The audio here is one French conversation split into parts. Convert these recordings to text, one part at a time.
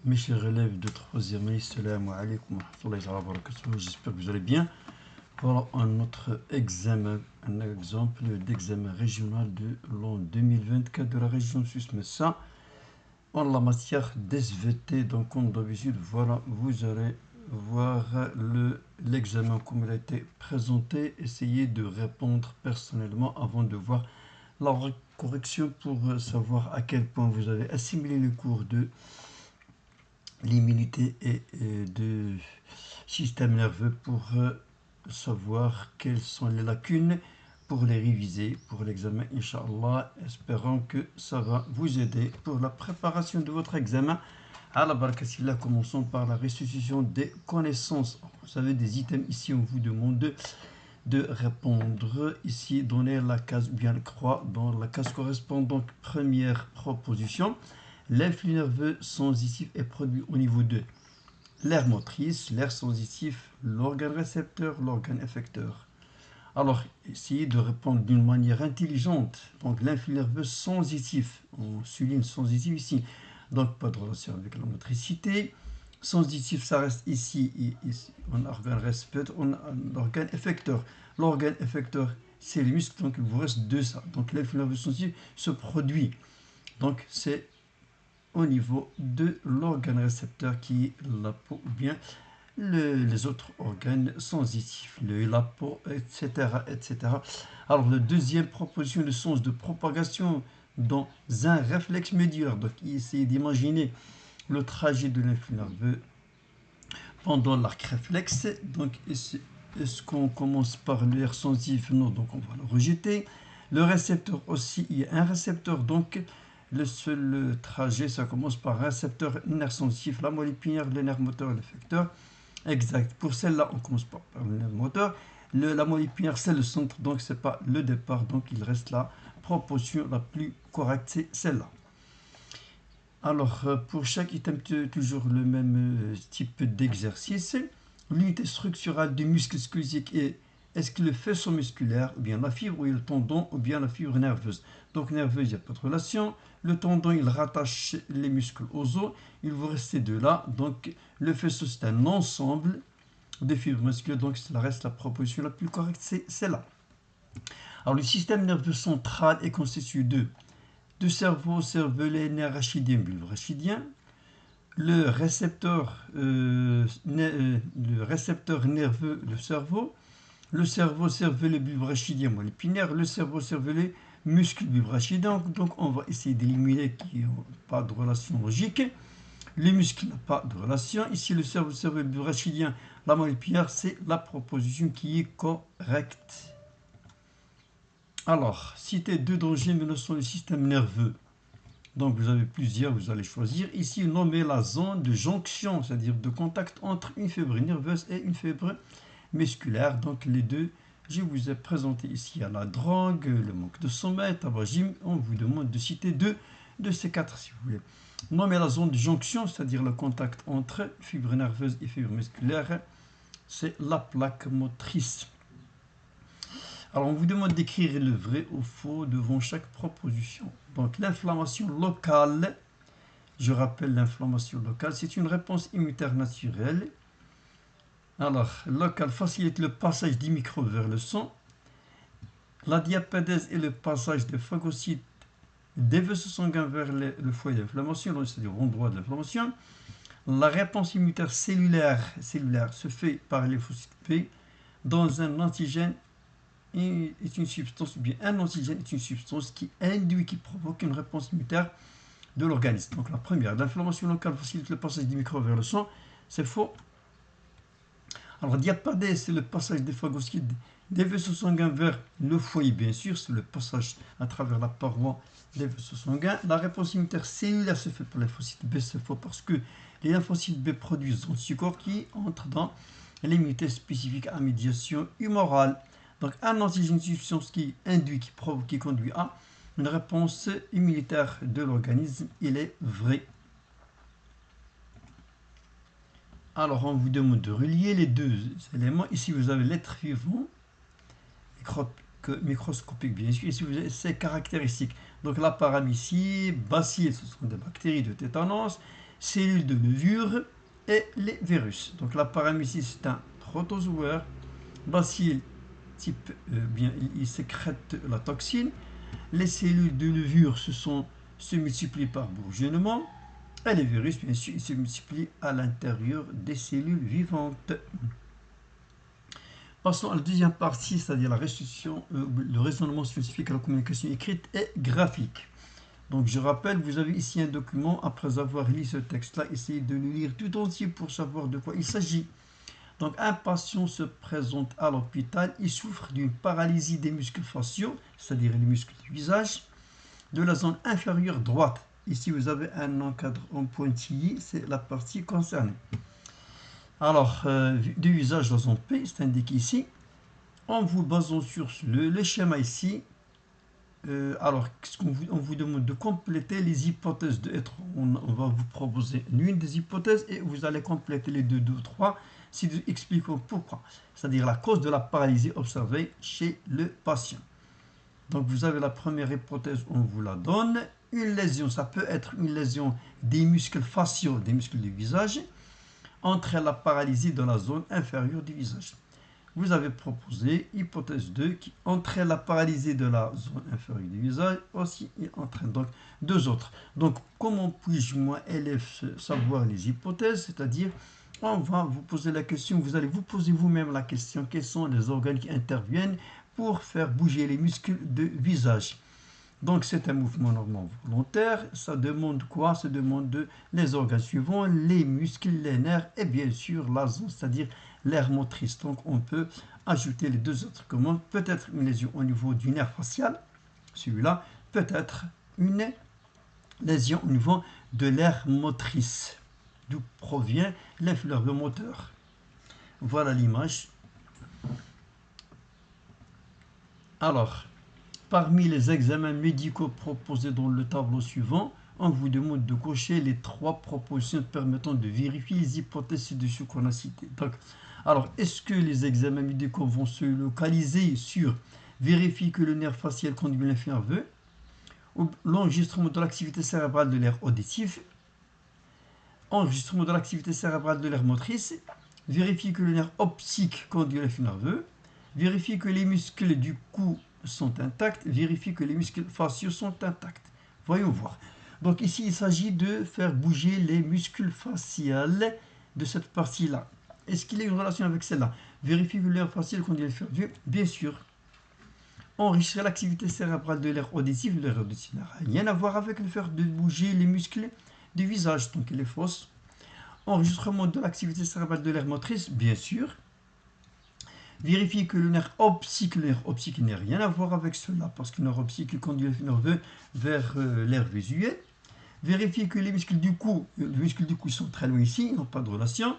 Mes chers élèves de 3e année, salam alaikum wa rahmatullahi wa barakatuh. J'espère que vous allez bien. Voilà un autre examen, un exemple d'examen régional de l'an 2024 de la région Suisse Messa en la matière d'SVT. Donc, comme d'habitude, voilà, vous allez voir l'examen comme il a été présenté. Essayez de répondre personnellement avant de voir la correction pour savoir à quel point vous avez assimilé le cours de l'immunité et de système nerveux pour savoir quelles sont les lacunes pour les réviser pour l'examen, Inch'Allah. Espérons que ça va vous aider pour la préparation de votre examen. À la barakatullah, commençons par la restitution des connaissances. Vous avez des items ici, on vous demande de répondre. Ici, donner la case ou bien la croix dans la case correspondante. Première proposition. L'influx nerveux sensitif est produit au niveau de l'aire motrice, l'aire sensitif, l'organe récepteur, l'organe effecteur. Alors, essayez de répondre d'une manière intelligente. Donc, l'influx nerveux sensitif, on souligne sensitif ici. Donc, pas de relation avec la motricité. Sensitif, ça reste ici, ici. On a organe récepteur, on a un organe effecteur. L'organe effecteur, c'est les muscles, donc il vous reste deux ça. Donc, l'influx nerveux sensitif se produit. Donc, c'est au niveau de l'organe récepteur qui est la peau ou bien les autres organes sensitifs, la peau, etc., etc. Alors, la deuxième proposition, le sens de propagation dans un réflexe médiaire. Donc, essayez d'imaginer le trajet de l'influx nerveux pendant l'arc réflexe. Donc, est-ce qu'on commence par le R sensitif? Non, donc on va le rejeter. Le récepteur aussi, il y a un récepteur, donc le seul trajet, ça commence par récepteur, nerf sensitif, la moelle épinière, le nerf moteur, l'effecteur. Exact. Pour celle-là, on commence par le nerf moteur. La moelle épinière, c'est le centre, donc c'est pas le départ, donc il reste la proportion la plus correcte, c'est celle-là. Alors, pour chaque item, toujours le même type d'exercice. L'unité structurale du muscle squelettique est-ce que le faisceau musculaire, ou bien la fibre, ou le tendon, ou bien la fibre nerveuse. Donc, nerveuse, il n'y a pas de relation. Le tendon, il rattache les muscles aux os. Il vous reste ces deux-là. Donc, le faisceau, c'est un ensemble de fibres musculaires. Donc, ça reste la proposition la plus correcte, c'est celle-là. Alors, le système nerveux central est constitué de cerveau, cervelet, nerf rachidien, bulbe rachidien. Le récepteur nerveux, le cerveau, cervelet, bulbe rachidien, moelle épinière, le cerveau, cervelet, muscle, bulbe rachidien. Donc, on va essayer d'éliminer qui n'ont pas de relation logique. Les muscles n'ont pas de relation. Ici, le cerveau, cervelet, bulbe rachidien, la moelle épinière, c'est la proposition qui est correcte. Alors, citer deux dangers menaçant le système nerveux. Donc, vous avez plusieurs, vous allez choisir. Ici, nommer la zone de jonction, c'est-à-dire de contact entre une fibre nerveuse et une fibre musculaire. Donc, les deux, je vous ai présenté ici à la drogue, le manque de sommeil, tabagisme. On vous demande de citer deux de ces quatre, si vous voulez. Nommer la zone de jonction, c'est-à-dire le contact entre fibre nerveuse et fibre musculaire, c'est la plaque motrice. Alors, on vous demande d'écrire le vrai ou faux devant chaque proposition. Donc, l'inflammation locale, je rappelle l'inflammation locale, c'est une réponse immunitaire naturelle. Alors, locale facilite le passage des microbes vers le sang. La diapédèse est le passage des phagocytes des vaisseaux sanguins vers le foyer d'inflammation, c'est-à-dire l'endroit de l'inflammation. La réponse immunitaire cellulaire se fait par les lymphocytes B dans un antigène est une substance, ou bien un antigène est une substance qui induit, qui provoque une réponse immunitaire de l'organisme. Donc la première, l'inflammation locale facilite le passage des microbes vers le sang, c'est faux. Alors diapédèse, c'est le passage des phagocytes des vaisseaux sanguins vers le foyer, bien sûr, c'est le passage à travers la paroi des vaisseaux sanguins. La réponse immunitaire cellulaire se fait par les lymphocytes B, c'est faux parce que les lymphocytes B produisent des anticorps qui entrent dans l'immunité spécifique à médiation humorale. Donc, un antigène, une substance qui induit, qui provoque, qui conduit à une réponse immunitaire de l'organisme, il est vrai. Alors, on vous demande de relier les deux éléments. Ici, vous avez l'être vivant, microscopique bien sûr. Ici, vous avez ses caractéristiques. Donc, la paralysie, bacilles, ce sont des bactéries de tétanos. cellules de levure et les virus. Donc la paramécie, c'est un protozoaire. Bacille, type, bien, il sécrète la toxine. Les cellules de levure se multiplient par bourgeonnement. Et les virus, bien sûr, ils se multiplient à l'intérieur des cellules vivantes. Passons à la deuxième partie, c'est-à-dire la restitution, le raisonnement scientifique à la communication écrite et graphique. Donc je rappelle, vous avez ici un document. Après avoir lu ce texte-là, essayez de le lire tout entier pour savoir de quoi il s'agit. Donc un patient se présente à l'hôpital, il souffre d'une paralysie des muscles faciaux, c'est-à-dire les muscles du visage, de la zone inférieure droite. Ici vous avez un encadre en pointillé, c'est la partie concernée. Alors, du visage, la zone P, c'est indiqué ici. En vous basant sur le schéma ici, alors, on vous demande de compléter les hypothèses de être. On va vous proposer l'une des hypothèses et vous allez compléter les deux ou trois si nous expliquons pourquoi. C'est-à-dire la cause de la paralysie observée chez le patient. Donc, vous avez la première hypothèse, on vous la donne. Une lésion, ça peut être une lésion des muscles faciaux, des muscles du visage, entraîne la paralysie dans la zone inférieure du visage. Vous avez proposé hypothèse 2 qui entraîne la paralysie de la zone inférieure du visage, aussi il entraîne donc deux autres. Donc comment puis-je, moi, élève, savoir les hypothèses? C'est-à-dire, on va vous poser la question, vous allez vous poser vous-même la question, quels sont les organes qui interviennent pour faire bouger les muscles de visage? Donc c'est un mouvement normalement volontaire, ça demande quoi? Ça demande les organes suivants, les muscles, les nerfs et bien sûr la zone, c'est-à-dire l'aire motrice. Donc on peut ajouter les deux autres commandes, peut-être une lésion au niveau du nerf facial, celui-là, peut-être une lésion au niveau de l'aire motrice, d'où provient l'influx moteur. Voilà l'image. Alors, parmi les examens médicaux proposés dans le tableau suivant, on vous demande de cocher les trois propositions permettant de vérifier les hypothèses ci-dessus qu'on a citées. Donc, alors, est-ce que les examens médicaux vont se localiser sur vérifier que le nerf facial conduit l'influx nerveux, ou l'enregistrement de l'activité cérébrale de l'aire auditive, enregistrement de l'activité cérébrale de l'aire motrice, vérifier que le nerf optique conduit l'influx nerveux, vérifier que les muscles du cou sont intacts, vérifier que les muscles faciaux sont intacts. Voyons voir. Donc ici, il s'agit de faire bouger les muscles faciales de cette partie-là. Est-ce qu'il y a une relation avec celle-là? Vérifier que l'air facial conduit l'influx nerveux, bien sûr. Enregistrer l'activité cérébrale de l'aire auditive, l'aire auditive n'a rien à voir avec le fait de bouger les muscles du visage, donc il est fausse. Enregistrement de l'activité cérébrale de l'aire motrice, bien sûr. Vérifier que le nerf optique n'a rien à voir avec cela, parce que le nerf optique conduit l'influx nerveux vers l'aire visuelle. Vérifier que les muscles du cou, sont très loin ici, ils n'ont pas de relation.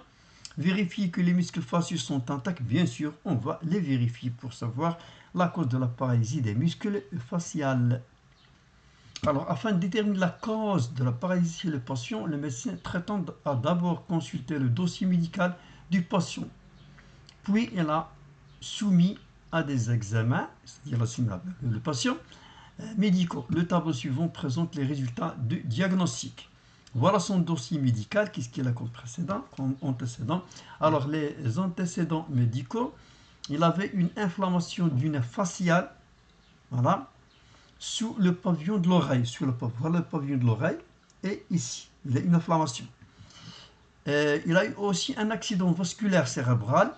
Vérifier que les muscles faciaux sont intacts, bien sûr, on va les vérifier pour savoir la cause de la paralysie des muscles faciaux. Alors, afin de déterminer la cause de la paralysie chez le patient, le médecin traitant a d'abord consulté le dossier médical du patient. Puis, il a soumis à des examens, c'est-à-dire la soumis le patient, médicaux. Le tableau suivant présente les résultats du diagnostic. Voilà son dossier médical, qu'est-ce qu'il a comme antécédent. Alors, les antécédents médicaux, il avait une inflammation du nerf facial, voilà, sous le pavillon de l'oreille. Voilà le pavillon de l'oreille, et ici, il a une inflammation. Il a eu aussi un accident vasculaire cérébral,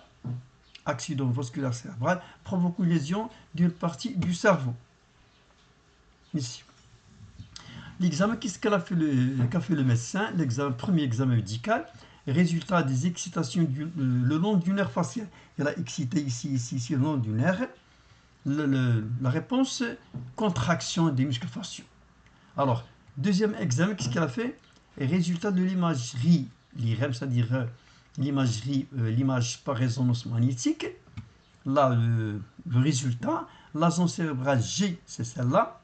provoque une lésion d'une partie du cerveau. Ici. L'examen, qu'est-ce qu'a fait le médecin? Premier examen médical, résultat des excitations le long du nerf facial. Il a excité ici, le long du nerf. La réponse, contraction des muscles faciaux. Alors, deuxième examen, qu'est-ce qu'il a fait? Résultat de l'imagerie, l'IRM, c'est-à-dire l'image par résonance magnétique. Là, le résultat, la zone cérébrale G, c'est celle-là.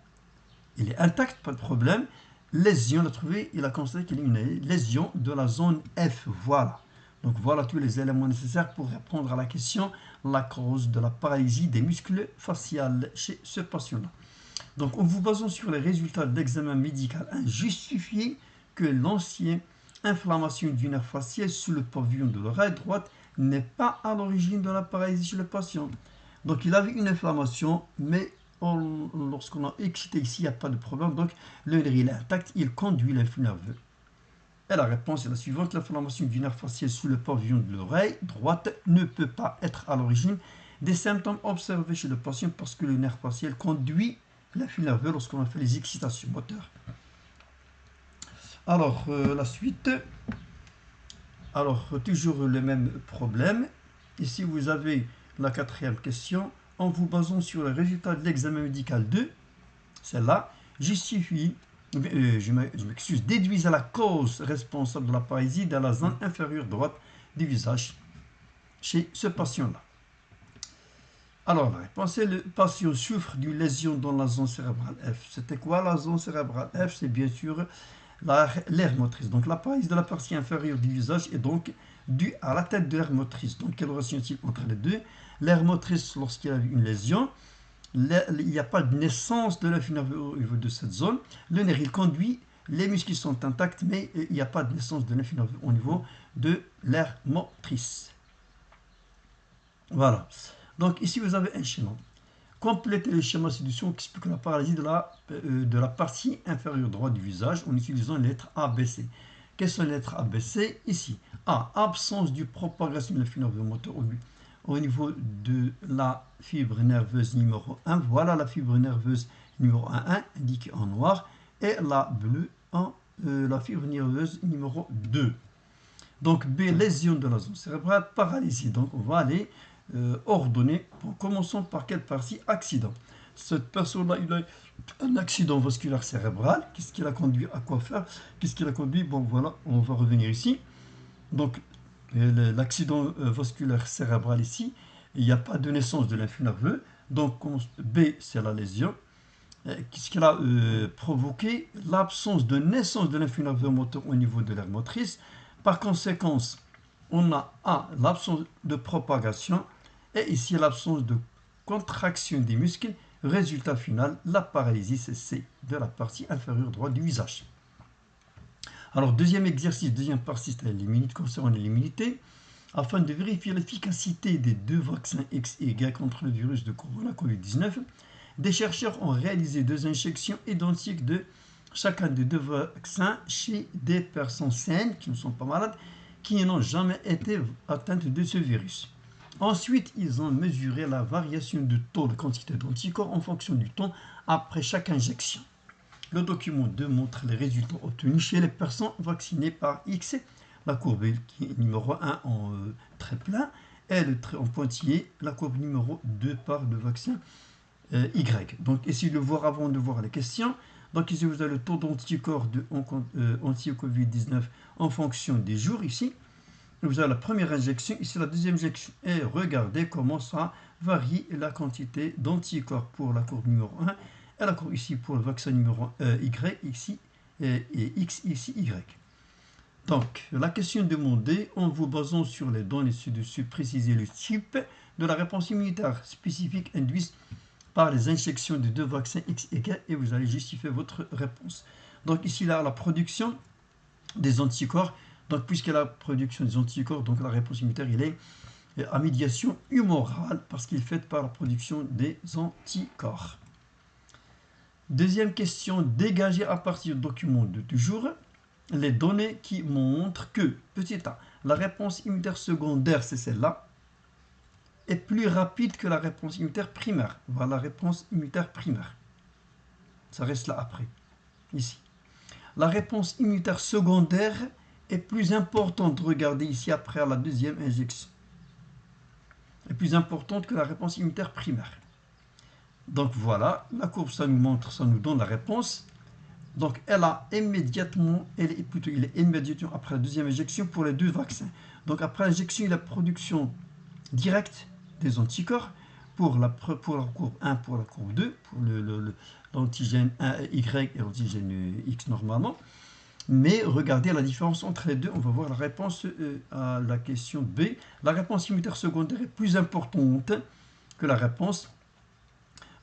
Il est intact, pas de problème. Lésion, il a trouvé, il a constaté qu'il y a une lésion de la zone F. Voilà. Donc voilà tous les éléments nécessaires pour répondre à la question, la cause de la paralysie des muscles faciaux chez ce patient-là. Donc en vous basant sur les résultats d'examen médical, justifiez que l'ancien inflammation du nerf facial sous le pavillon de l'oreille droite n'est pas à l'origine de la paralysie chez le patient. Donc il avait une inflammation, mais lorsqu'on a excité ici, il n'y a pas de problème. Donc le nerf il est intact, il conduit l'influx nerveux. Et la réponse est la suivante. L'inflammation du nerf facial sous le pavillon de l'oreille droite ne peut pas être à l'origine des symptômes observés chez le patient parce que le nerf facial conduit l'influx nerveux lorsqu'on a fait les excitations moteurs. Alors, la suite. Alors, toujours le même problème. Ici, vous avez la quatrième question. En vous basant sur le résultat de l'examen médical 2, celle-là, justifie, je m'excuse, déduisez la cause responsable de la paralysie dans la zone inférieure droite du visage chez ce patient-là. Alors, la réponse est le patient souffre d'une lésion dans la zone cérébrale F. C'était quoi la zone cérébrale F? C'est bien sûr l'aire motrice. Donc la paralysie de la partie inférieure du visage est donc due à la tête de l'aire motrice. Donc quelle relation y a-t-il entre les deux? L'aire motrice, lorsqu'il y a une lésion, il n'y a pas de naissance de l'influx nerveux au niveau de cette zone. Le nerf, il conduit, les muscles sont intacts, mais il n'y a pas de naissance de l'influx nerveux au niveau de l'aire motrice. Voilà. Donc ici, vous avez un schéma. Complétez le schéma ci-dessous qui explique la paralysie de la partie inférieure droite du visage en utilisant les lettres A, B, C. Quelles sont les lettres A, B, C? Ici, A, absence de propagation de l'influx nerveux moteur au niveau de la fibre nerveuse numéro 1. Voilà la fibre nerveuse numéro 1, indiquée en noir, et la bleue la fibre nerveuse numéro 2. Donc B, lésion de la zone cérébrale, paralysie. Donc on va aller ordonner. Commençons par quelle partie? Accident. Cette personne-là, il a un accident vasculaire cérébral. Qu'est-ce qui l'a conduit à quoi faire? Qu'est-ce qui l'a conduit? Bon, voilà, on va revenir ici. Donc, l'accident vasculaire cérébral ici, il n'y a pas de naissance de l'influx nerveux. Donc, B, c'est la lésion. Qu'est-ce qui a provoqué? L'absence de naissance de l'influx nerveux moteur au niveau de l'aire motrice. Par conséquent, on a A, l'absence de propagation, et ici l'absence de contraction des muscles. Résultat final, la paralysie, c'est C, de la partie inférieure droite du visage. Alors, deuxième exercice, deuxième partie, c'est l'immunité, concernant l'immunité. Afin de vérifier l'efficacité des deux vaccins X et Y contre le virus de corona Covid-19, des chercheurs ont réalisé 2 injections identiques de chacun des 2 vaccins chez des personnes saines qui ne sont pas malades, qui n'ont jamais été atteintes de ce virus. Ensuite, ils ont mesuré la variation du taux de quantité d'anticorps en fonction du temps après chaque injection. Le document 2 montre les résultats obtenus chez les personnes vaccinées par X, la courbe qui est numéro 1 en trait plein, et le trait en pointillé, la courbe numéro 2 par le vaccin Y. Donc, essayez de voir avant de voir les questions. Donc, ici, vous avez le taux d'anticorps anti-Covid-19 en fonction des jours, ici. Vous avez la première injection, ici la deuxième injection. Et regardez comment ça varie la quantité d'anticorps pour la courbe numéro 1 et la courbe ici pour le vaccin numéro Y, ici, et X, ici, Y. Donc, la question demandée, en vous basant sur les données ci-dessus, précisez le type de la réponse immunitaire spécifique induite par les injections de 2 vaccins X et Y, et vous allez justifier votre réponse. Donc ici, là, la production des anticorps. Donc, puisqu'il y a la production des anticorps, donc la réponse immunitaire, il est à médiation humorale, parce qu'il est fait par la production des anticorps. Deuxième question, dégager à partir du document de toujours les données qui montrent que, petit a, la réponse immunitaire secondaire, c'est celle-là, est plus rapide que la réponse immunitaire primaire. Voilà la réponse immunitaire primaire. Ça reste là après, ici. La réponse immunitaire secondaire est plus importante. Regardez ici après à la deuxième injection. Est plus importante que la réponse immunitaire primaire. Donc voilà, la courbe, ça nous montre, ça nous donne la réponse. Donc il est immédiatement après la deuxième injection pour les 2 vaccins. Donc après l'injection, il y a la production directe des anticorps pour la courbe 1, pour la courbe 2, pour l'antigène Y et l'antigène X normalement. Mais regardez la différence entre les deux. On va voir la réponse à la question B. La réponse immunitaire secondaire est plus importante que la réponse.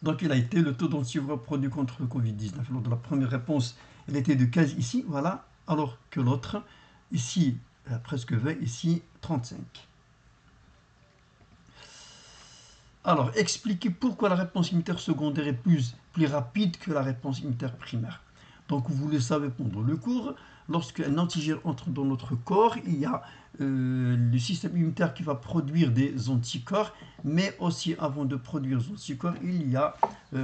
Donc il a été le taux d'anticorps produit contre le Covid-19. Lors de la première réponse, elle était de 15 ici, voilà, alors que l'autre, ici presque 20, ici 35. Alors, expliquez pourquoi la réponse immunitaire secondaire est plus rapide que la réponse immunitaire primaire. Donc, vous le savez pendant le cours, lorsqu'un antigène entre dans notre corps, il y a le système immunitaire qui va produire des anticorps, mais aussi avant de produire des anticorps, il y a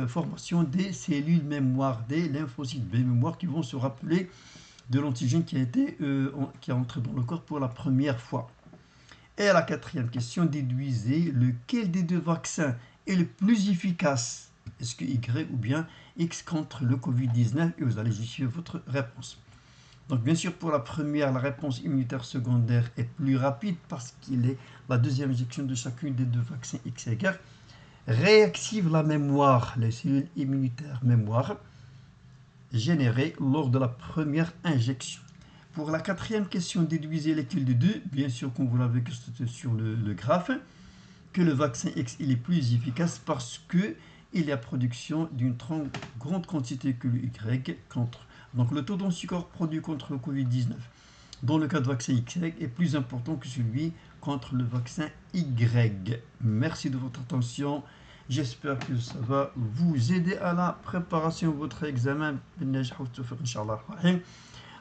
formation des cellules mémoire, des lymphocytes B mémoire qui vont se rappeler de l'antigène qui est entré dans le corps pour la première fois. Et la quatrième question, déduisez lequel des deux vaccins est le plus efficace. Est-ce que Y ou bien X contre le Covid-19? Et vous allez justifier votre réponse. Donc bien sûr, pour la première, la réponse immunitaire secondaire est plus rapide parce qu'il est la deuxième injection de chacune des deux vaccins X et Y. Réactive la mémoire, les cellules immunitaires mémoire générées lors de la première injection. Pour la quatrième question, déduisez l'étude de 2, bien sûr, comme vous l'avez constaté sur le graphe, que le vaccin X il est plus efficace parce qu'il y a production d'une grande quantité que le Y contre. Donc le taux d'anticorps produit contre le Covid-19 dans le cas de vaccin X est plus important que celui contre le vaccin Y. Merci de votre attention. J'espère que ça va vous aider à la préparation de votre examen.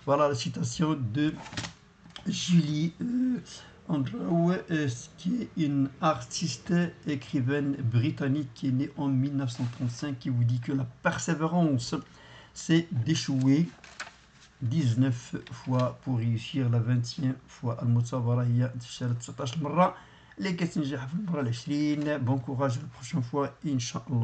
Voilà la citation de Julie Andrews, qui est une artiste écrivaine britannique qui est née en 1935, qui vous dit que la persévérance, c'est d'échouer 19 fois pour réussir la 20e fois. المثابرة هي انتشار 19 مرة لكي تنجح في المرة 20. Bon courage la prochaine fois, Inch'Allah.